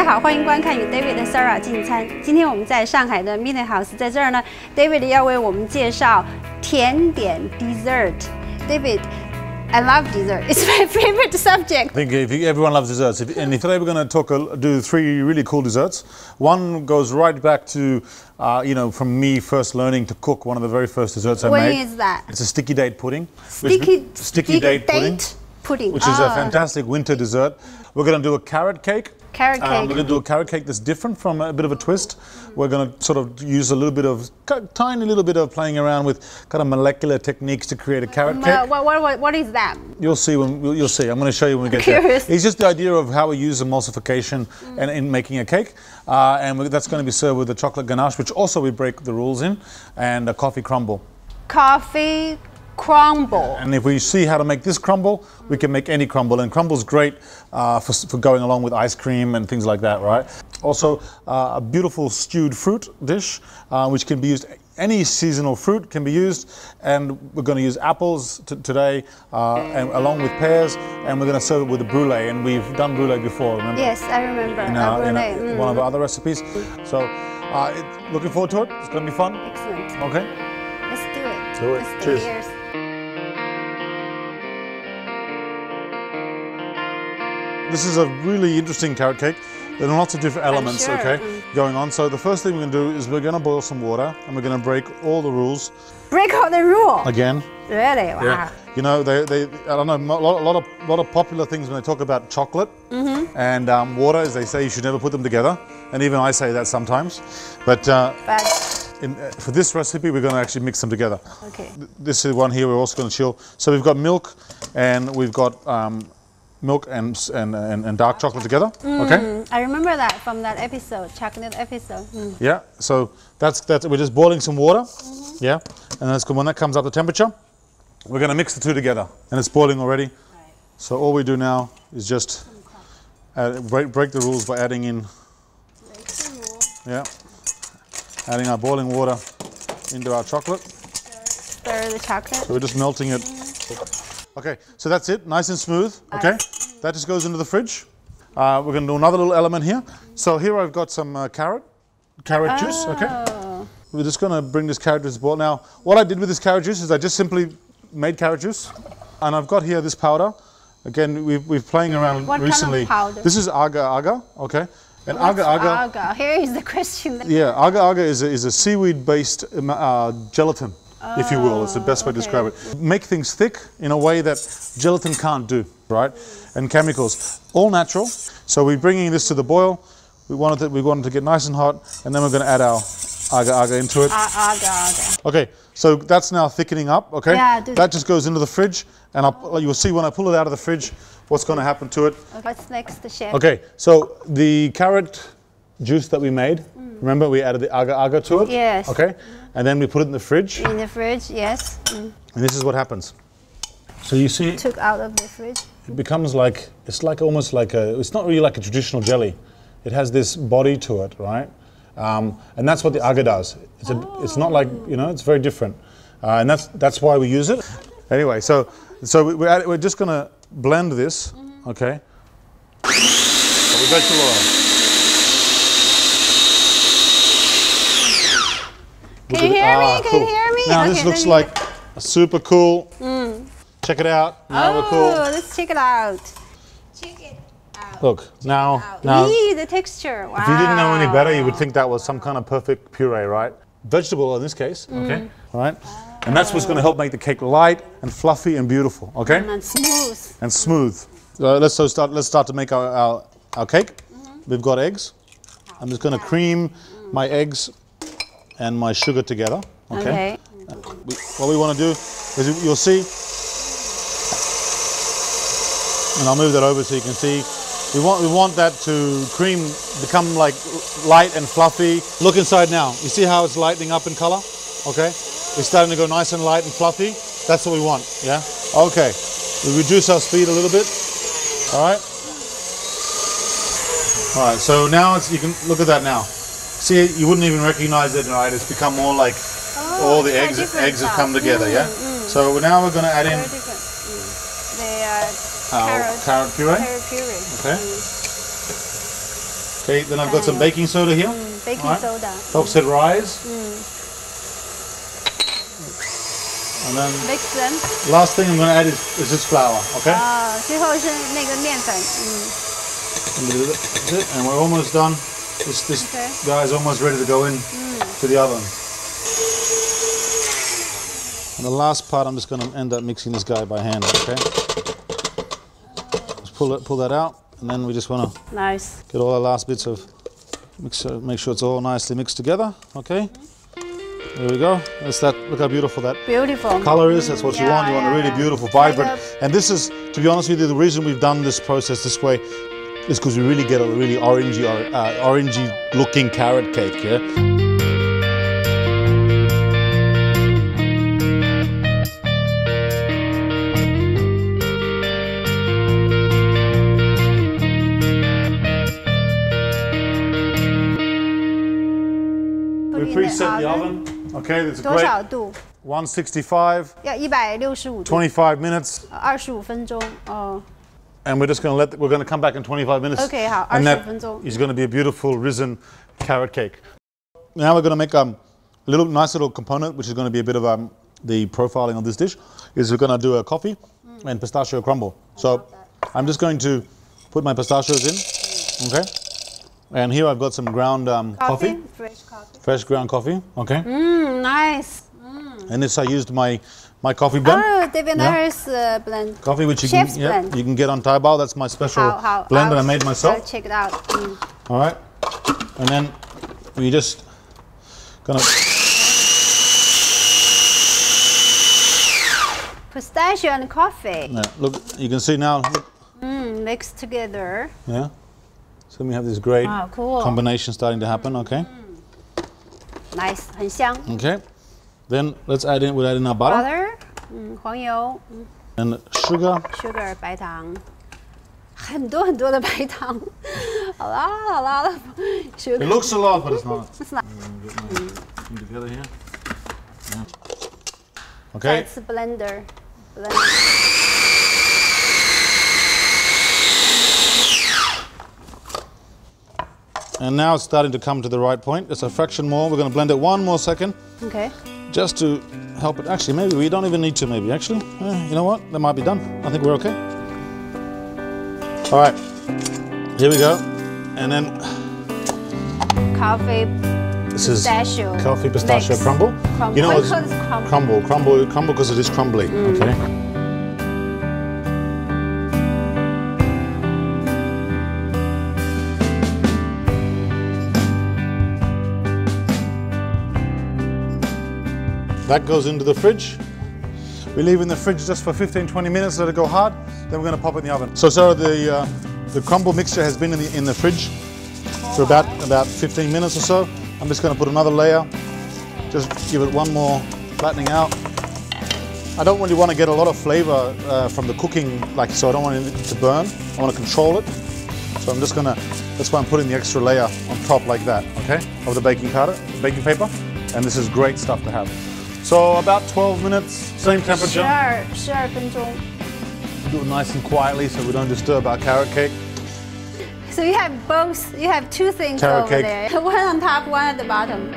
好，欢迎观看与 David 和 Sarah 进餐。今天我们在上海的 Mini House， 在这儿呢 ，David 要为我们介绍甜点 dessert。David，I love dessert. It's my favorite subject. I think everyone loves desserts. And today we're going to do 3 really cool desserts. One goes right back to, from me first learning to cook. One of the very first desserts I made. When is that? It's a sticky date pudding. Sticky date pudding. Which is a fantastic winter dessert. We're going to do a carrot cake. Carrot cake. We're going to do a carrot cake that's different from a bit of a twist. We're going to sort of use a little bit of, tiny little bit of playing around with kind of molecular techniques to create a carrot cake. What is that? You'll see you'll see. I'm going to show you when we get there. It's just the idea of how we use emulsification and in making a cake, and that's going to be served with a chocolate ganache, which also we break the rules in, and a coffee crumble. Coffee crumble. And if we see how to make this crumble, we can make any crumble, and crumble's great for going along with ice cream and things like that, right? Also, a beautiful stewed fruit dish, which can be used. Any seasonal fruit can be used, and we're going to use apples today, and along with pears, and we're going to serve it with a brulee. And we've done brulee before, remember? Yes, I remember. In one of our other recipes. So, looking forward to it. It's going to be fun. Excellent. Okay. Let's do it. Do it. Cheers. This is a really interesting carrot cake. There are lots of different elements, going on. So the first thing we're going to do is we're going to boil some water, and we're going to break all the rules. Break all the rules? Again. Really? Wow. Yeah. You know, I don't know, a lot of popular things when they talk about chocolate and water, is they say you should never put them together. And even I say that sometimes. But for this recipe, we're going to actually mix them together. Okay. This is one here we're also going to chill. So we've got milk, and we've got milk and dark chocolate together. Okay. I remember that from that episode, chocolate episode. Yeah. So that's we're just boiling some water. Yeah. And that's good. When that comes up to temperature, we're going to mix the two together, and it's boiling already. Right. So all we do now is just break the rules by adding in. Adding our boiling water into our chocolate. Stir the chocolate. So we're just melting it. Okay, so that's it, nice and smooth. Okay, that just goes into the fridge. We're going to do another little element here. So here I've got some carrot juice. Okay, we're just going to bring this carrot juice to boil. Now, what I did with this carrot juice is I just simply made carrot juice, and I've got here this powder. Again, we've playing around recently. What kind of powder? This is agar-agar. Okay. And agar-agar. Here is the question. Yeah, agar-agar is a seaweed-based gelatin, if you will. It's the best way to describe it. Make things thick in a way that gelatin can't do, right? And chemicals, all natural. So we're bringing this to the boil. We wanted it to get nice and hot, and then we're going to add our agar-agar into it. Agar-agar. Okay, so that's now thickening up. Okay, yeah, that just goes into the fridge, and you'll see when I pull it out of the fridge what's going to happen to it. Okay. What's next, chef? Okay, so the carrot juice that we made, remember we added the agar-agar to it? Yes. Okay, and then we put it in the fridge. In the fridge, yes. And this is what happens. So you see, took out of the fridge. It becomes like, it's not really like a traditional jelly. It has this body to it, right? And that's what the agar does. It's not like, it's very different. And that's why we use it. Anyway, so we're just going to blend this, okay? So we vegetable oil. Can you hear me? Can you hear me? Now this looks like super cool. Check it out. Now we're cool. Let's check it out. Check it out. Look, now. The texture. Wow. If you didn't know any better, you would think that was some kind of perfect puree, right? Vegetable oil in this case, okay? All right? And that's what's going to help make the cake light and fluffy and beautiful, okay? And smooth. And smooth. So let's start to make our cake. We've got eggs. I'm just going to cream my eggs and my sugar together, okay? What we want to do is, you'll see, and I'll move that over so you can see. We want that to become like light and fluffy. Look inside now. You see how it's lightening up in color? Okay. We're starting to go nice and light and fluffy. That's what we want. Yeah. Okay. We reduce our speed a little bit. All right. All right. So now you can look at that now. See, you wouldn't even recognize it, right? It's become more like all the eggs have come together. Yeah. So now we're going to add in carrot puree. Okay. Okay, then I've got some baking soda here. Baking soda. Helps it rise. And then Mix them. last thing I'm going to add is this flour. Okay. 最后是那个面粉。That's it, and we're almost done. This guy is almost ready to go in to the oven. And the last part, I'm just going to end up mixing this guy by hand. Okay. Just pull that out, and then we just want to get all the last bits of mixture. Make sure it's all nicely mixed together. Okay. There we go. That's that. Look how beautiful that color is. That's what you want. You want a really beautiful, vibrant. And this is, to be honest with you, the reason we've done this process this way is because we really get a really orangey looking carrot cake. Yeah. We preset the oven. Okay, that's great. 多少度？ 165. 要165度。25 minutes. 25分钟。哦。 And we're just going to we're going to come back in 25 minutes. Okay, 好，25 分钟。 Is going to be a beautiful risen carrot cake. Now we're going to make a nice little component, which is going to be a bit of the profiling of this dish. Is we're going to do a coffee and pistachio crumble. So I'm just going to put my pistachios in. Okay. And here I've got some ground coffee. Fresh ground coffee. Okay. Nice. And this I used my coffee blend. Oh, David Laris blend. Coffee, which you can get on Taobao. That's my special blend that I made myself. I'll check it out. All right. And then we just gonna pistachio and coffee. Yeah, look, you can see now. Mixed together. Yeah. So we have this great combination starting to happen. Okay. Nice, 很香。 Okay. Then we'll add in our butter. Butter, 黄油 and sugar. Sugar 白糖，很多的白糖，好啦了。It looks a lot, but it's not. It's not. Together here. Yeah. Okay. That's blender. And now it's starting to come to the right point. It's a fraction more. We're going to blend it one more second. Okay. Just to help it. Actually, maybe we don't even need to. Maybe actually, you know what? That might be done. I think we're okay. All right. Here we go. And then coffee. This pistachio. Is coffee pistachio crumble. You know what's crumble because it is crumbly. Okay. That goes into the fridge. We leave it in the fridge just for 15-20 minutes, let it go hard, then we're going to pop it in the oven. So Sarah, the crumble mixture has been in the fridge for about 15 minutes or so. I'm just going to put another layer, just give it one more flattening out. I don't really want to get a lot of flavor from the cooking, so I don't want it to burn. I want to control it. So I'm just going to, that's why I'm putting the extra layer on top like that, okay, of the baking paper. And this is great stuff to have. So about 12 minutes, same temperature. 12分钟. Do it nice and quietly so we don't disturb our carrot cake. So you have both, you have two things carrot over cake. there. One on top, one at the bottom.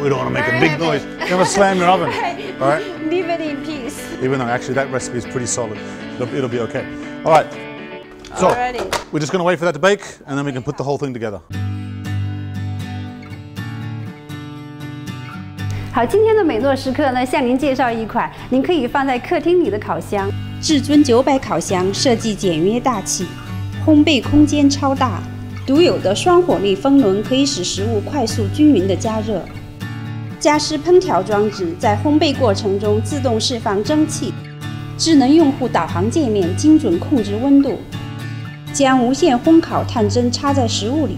We don't want to make a big noise. You never slam your oven. All right? Leave it in peace. Even though actually that recipe is pretty solid. It'll be okay. All right. So we're just going to wait for that to bake and then we can put the whole thing together. 好，今天的美诺时刻呢，向您介绍一款您可以放在客厅里的烤箱。至尊900烤箱设计简约大气，烘焙空间超大，独有的双火力风轮可以使食物快速均匀的加热。加湿烹调装置在烘焙过程中自动释放蒸汽，智能用户导航界面精准控制温度，将无线烘烤探针插在食物里，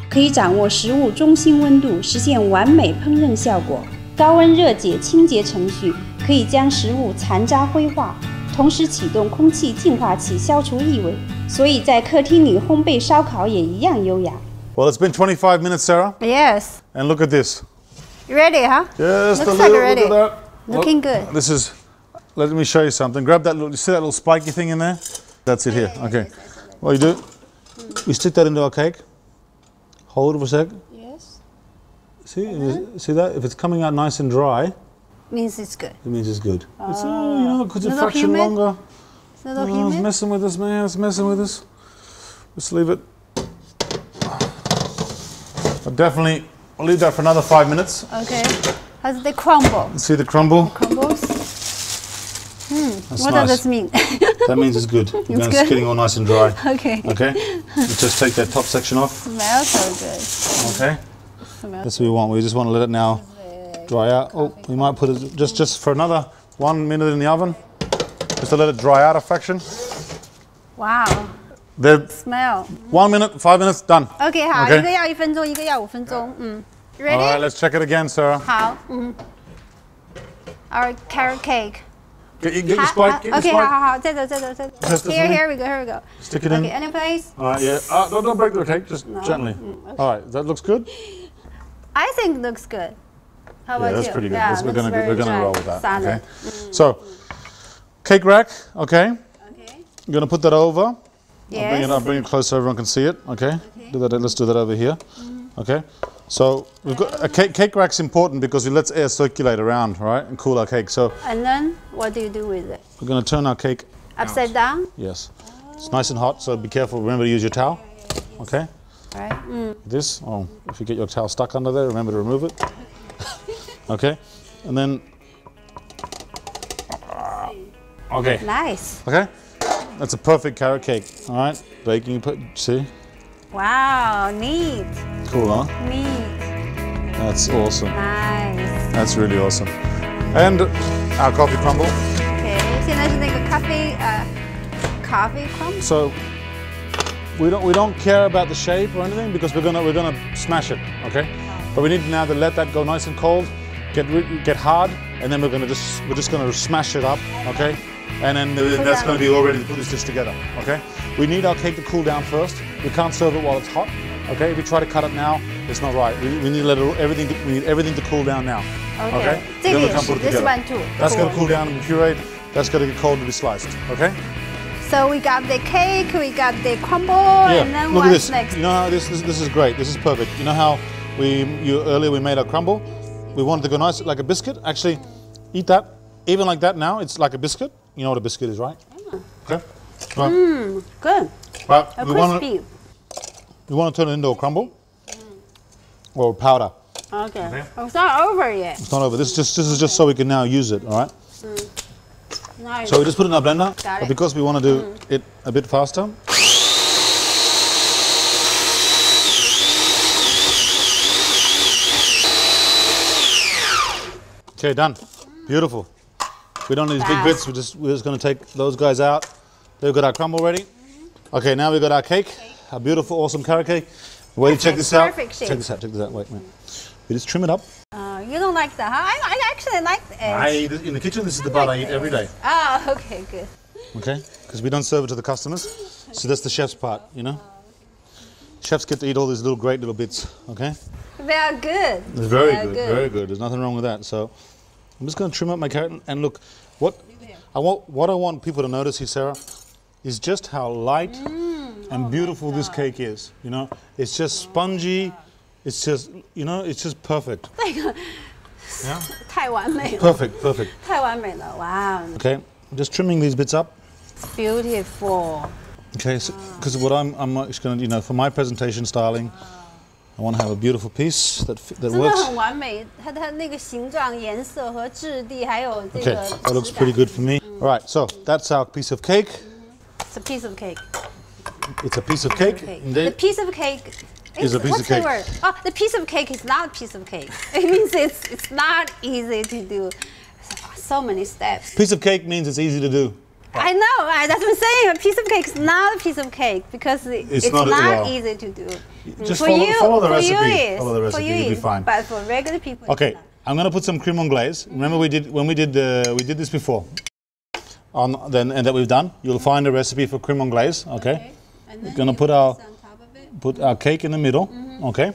可以掌握食物中心温度，实现完美烹饪效果。 高温热解清洁程序可以将食物残渣挥化，同时启动空气净化器消除异味，所以在客厅里烘焙烧烤也一样优雅。Well, it's been 25 minutes, Sarah. Yes. And look at this. You ready, huh? Yes, looks like ready. Look at that. Looking good. This is. Let me show you something. Grab that little. You see that little spiky thing in there? That's it here. Okay. What you do? we stick that into our cake. Hold it for a sec. Yes. See that? If it's coming out nice and dry, means it's good. it means it's good. It's, you know, because a Little fraction humid? longer. It's a little Oh, it's humid. messing with us, man. It's messing with us. Just leave it. I'll leave that for another 5 minutes. Okay. How's they crumble? See the crumble? Crumbles? That's What nice. does this mean? That means it's good. It's good? getting all nice and dry. Okay. Okay? Let's just take that top section off. Smells so good. Okay? That's what we want. We just want to let it now dry out. Oh, we might put it just for another 1 minute in the oven. Just to let it dry out a fraction. Wow. The Smell. 1 minute, 5 minutes, done. OK， 好， Okay. 一个要1分钟，一个要5分钟。All right, Ready？ let's check it again, Sarah. 好，Our carrot cake. Get your spike, get your OK， spike. 好，在这。 Test it for me. Here we go. Stick it in. OK, any place? All right, yeah. Don't break the cake, just gently. All right, that looks good. I think it looks good. How about Yeah, that's you? pretty good. Yeah, We're gonna roll with that. Solid. Okay. So, cake rack. Okay. Okay. I'm gonna put that over. Yes. I'll bring it close so everyone can see it. Okay. Do that. Let's do that over here. Okay. So we've got a cake rack's important because it lets air circulate around, right, and cool our cake. So And then what do you do with it? we're gonna turn our cake Upside down? Yes. It's nice and hot, so be careful. Remember to use your towel. Okay. All right. This. Oh, if you get your towel stuck under there, remember to remove it. Okay. And then. Okay. Nice. Okay. That's a perfect carrot cake. All right. Baking. See. Wow, neat. Cool, huh? Neat. That's awesome. Nice. That's really awesome. And our coffee crumble. OK， 现在是那个coffee crumble. So we don't care about the shape or anything because we're gonna smash it, okay? But we need now to let that go nice and cold, get hard, and then we're just gonna smash it up, okay? And then that's gonna be all ready to put this dish together, okay? We need our cake to cool down first. We can't serve it while it's hot, okay? If we try to cut it now, it's not right. We need to let everything to cool down now, okay? 这个 Then we 也 can 是 put it this together. one too. That's gonna cool down and be pureed. That's gonna get cold to be sliced, okay? So we got the cake, we got the crumble, Yeah, and then look at what's this. next? You know how this is great. This is perfect. You know how earlier we made our crumble? We wanted to go nice like a biscuit. Actually, eat that. Even like that now, it's like a biscuit. You know what a biscuit is, right? Okay. Right. Good. But A we want crispy. to turn it into a crumble or powder. Okay. Oh, it's not over yet. It's not over. This is just so we can now use it. All right. Nice. So we just put it in our blender. Got But it. because we want to do it a bit faster. Okay, done. Beautiful. We don't need these big bits. We're just going to take those guys out. They've got our crumble ready. Okay, now we've got our cake, our beautiful, awesome carrot cake. Wait, check this out. Perfect shape. Check this out. Wait, man. We just trim it up. You don't like that, huh? I actually like the edge. In the kitchen, this is the part I eat every day. Oh, okay, good. Okay, because we don't serve it to the customers. So that's the chef's part, you know. Chefs get to eat all these great little bits. Okay. They are good. It's very They are good, very good. There's nothing wrong with that. So I'm just going to trim up my carrot and look. What I want people to notice here, Sarah, is just how light and beautiful this cake is. You know, it's just spongy. It's just, you know, it's just perfect. Yeah. 太完美了， Perfect. 太完美了，哇 Okay, I'm just trimming these bits up. Beautiful. Okay, because what I'm just going to, you know, for my presentation styling, I want to have a beautiful piece that 真的 works. 很完美，它那个形状、颜色和质地，还有这 Okay, 个 that looks pretty good for me. All right, so that's our piece of cake. It's a piece of cake. It's a piece of cake. The Indeed. piece of cake Is a piece what's of cake. The word? Oh, the piece of cake is not a piece of cake. It means it's not easy to do. So many steps. Piece of cake means it's easy to do. I know. That's what I'm saying. A piece of cake is not a piece of cake because it's not not, well, easy to do. Just for follow, you, follow the for recipe. you is. Follow the recipe, For you you'll be is. fine. But for regular people, it's Okay, not. I'm going to put some cream anglaise. Remember we did this before. And that we've done. You'll find a recipe for cream anglaise. Okay. And We're then gonna you put our on top of it. put our cake in the middle. Okay.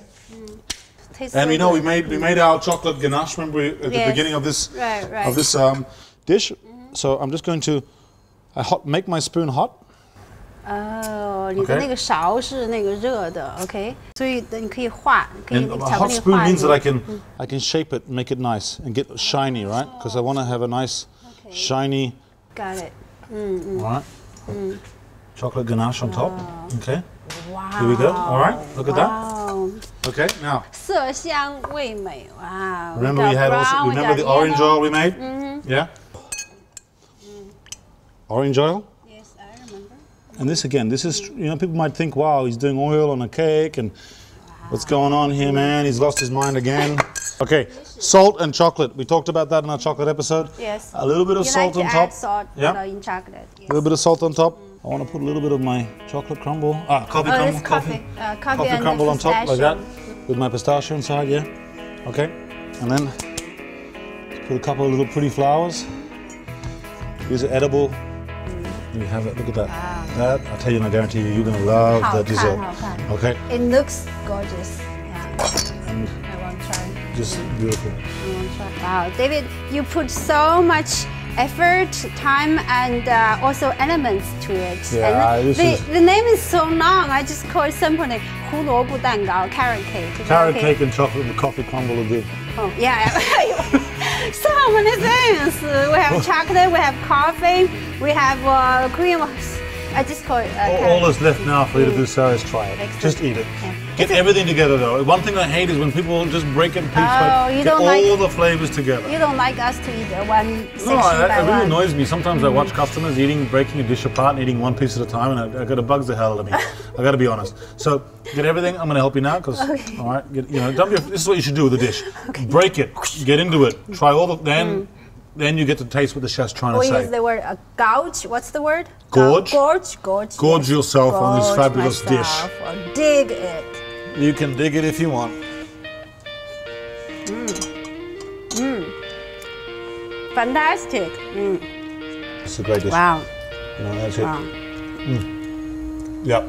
Tastes And so we know good. we made our chocolate ganache. Remember at the Yes. beginning of this Right. Dish. So I'm just going to make my spoon hot. Oh, 哦，你的那个勺是那个热的 ，OK， 所以你可以画，可以 And 那 a 个巧克 hot 力 spoon 画 means that 里 I can shape it, make it nice, and get shiny, right? Because I want to have a nice, shiny. Got it. All right. Chocolate ganache on top. Okay. Wow. Here we go. All right. Look at that. Wow. Okay. Now, 色香味美，哇！ remember we had also remember the orange oil we made? Yeah. Orange oil. Yes, I remember. And this again, this is, you know, people might think, wow, he's doing oil on a cake and what's going on here, man? He's lost his mind again. Okay, salt and chocolate. We talked about that in our chocolate episode. Yes. A little bit of You salt like on to top. add salt in chocolate. Yes. A little bit of salt on top. I want to put a little bit of my chocolate crumble. Coffee crumble. It's coffee and crumble on top like that. pistachio. With my pistachio inside, yeah. Okay. And then put a couple of little pretty flowers. These are edible. You have it. Look at that. That, I tell you, and I guarantee you, you're going to love the dessert. Okay. It looks gorgeous. Yeah. And I want to try. just beautiful. I want to try. Wow, David, you put so much effort, time, and also elements to it. Yeah, and this the name is so long. I just call it simply 胡萝卜蛋糕, carrot cake. Carrot cake and chocolate and coffee crumble will do. Oh, yeah. So many things. We have chocolate, we have coffee, we have cream. I just call it All that's left now for you to do, Sarah, is try it. Excellent. Just eat it. Yeah. Get everything together, though. One thing I hate is when people just break it in pieces. Oh, you get don't all like- the flavors together. You don't like us to eat one section No, by that really one. annoys me. Sometimes I watch customers breaking a dish apart and eating one piece at a time, and it bugs the hell out of me. I got to be honest. So get everything. I'm going to help you now, because all right, this is what you should do with the dish. Break it, get into it, try all the then you get to taste what the chef's trying to We say. use the word gouge. What's the word? Gorge. Gorge. Gorge yourself on this Gorge fabulous dish. myself, or dig it. You can dig it if you want. Fantastic. It's a great dish. Wow. You know, that's it. Wow. Yep.